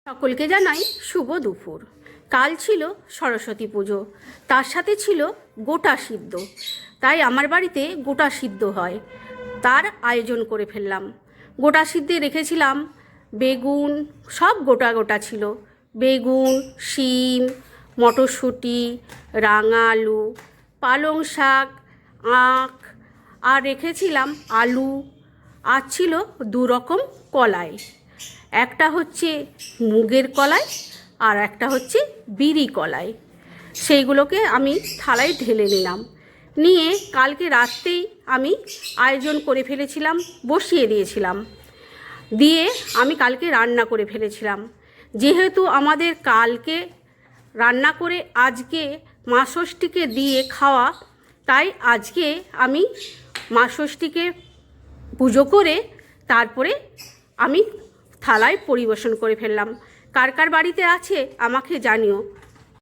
সকলকে জানাই শুভ দুপুর। কাল ছিল সরস্বতী পুজো, তার সাথে ছিল গোটা সিদ্ধ। তাই আমার বাড়িতে গোটা সিদ্ধ হয়, তার আয়োজন করে ফেললাম। গোটা সিদ্ধে রেখেছিলাম বেগুন, সব গোটা গোটা ছিল। বেগুন, শিম, মটরশুঁটি, রাঙা আলু, পালং শাক, আখ, আর রেখেছিলাম আলু, আর ছিল দু রকম কলাই। একটা হচ্ছে মুগের কলাই আর একটা হচ্ছে বিরি কলাই। সেইগুলোকে আমি থালায় ঢেলে নিলাম। নিয়ে কালকে রাত্রেই আমি আয়োজন করে ফেলেছিলাম, বসিয়ে দিয়েছিলাম। দিয়ে আমি কালকে রান্না করে ফেলেছিলাম। যেহেতু আমাদের কালকে রান্না করে আজকে মা ষষ্ঠীকে দিয়ে খাওয়া, তাই আজকে আমি মা ষষ্ঠীকে পুজো করে তারপরে আমি থালায় পরিবেশন করে ফেললাম। কার কার বাড়িতে আছে আমাকে জানিও।